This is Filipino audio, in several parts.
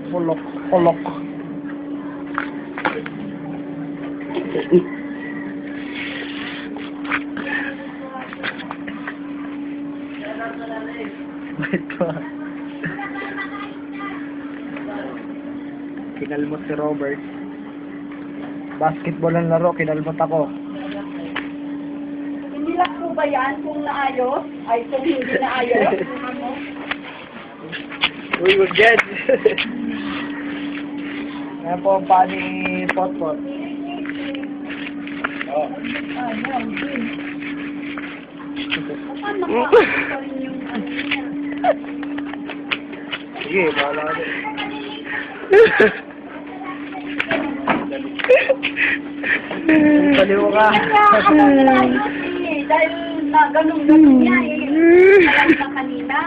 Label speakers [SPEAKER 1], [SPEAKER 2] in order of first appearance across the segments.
[SPEAKER 1] Ulok. Ulok. Ito. Kinalmot si Robert. Basketball ang laro, kinalmot ako.
[SPEAKER 2] Hindi lang po ba yan kung naayos? Ay, kung hindi naayos?
[SPEAKER 1] Uy, we're dead. Ngayon po ang pani Potpot. Oh.
[SPEAKER 2] Ay, no, hindi. Saan makakita pa rin yung ano niya?
[SPEAKER 1] Sige, bahala ka din. Baliw ka.
[SPEAKER 2] Dahil na ganun-ganun niya eh. Alam na kanina.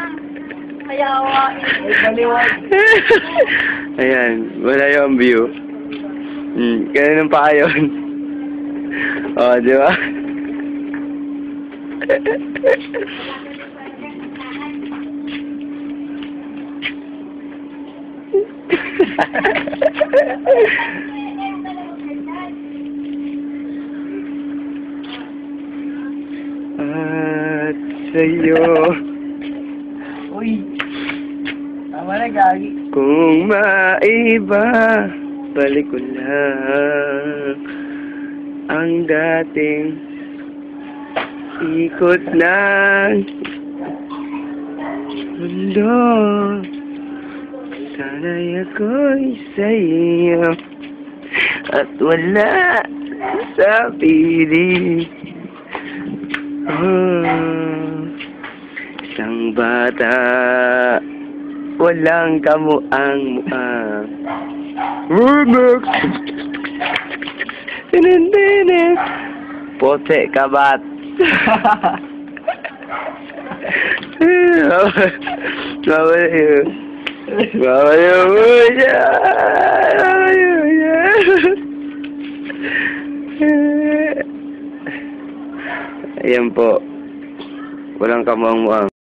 [SPEAKER 2] Kaya
[SPEAKER 1] Baliwag.
[SPEAKER 3] Ayan, wala yung view. Ganun pa yun. O, di ba? At sa'yo
[SPEAKER 1] Uy. Tama na, gagi.
[SPEAKER 3] kung maiba, balik ko lang ang dating ikot ng mundo. Sana'y ako'y sa'yo at wala sa piling. Isang bata, walang kamuang-mua. Remix! Tinindinin! Pote kabat! Mabaliw! Mabaliw mo siya! Mabaliw siya! Ayan po. Walang kamuang-muang.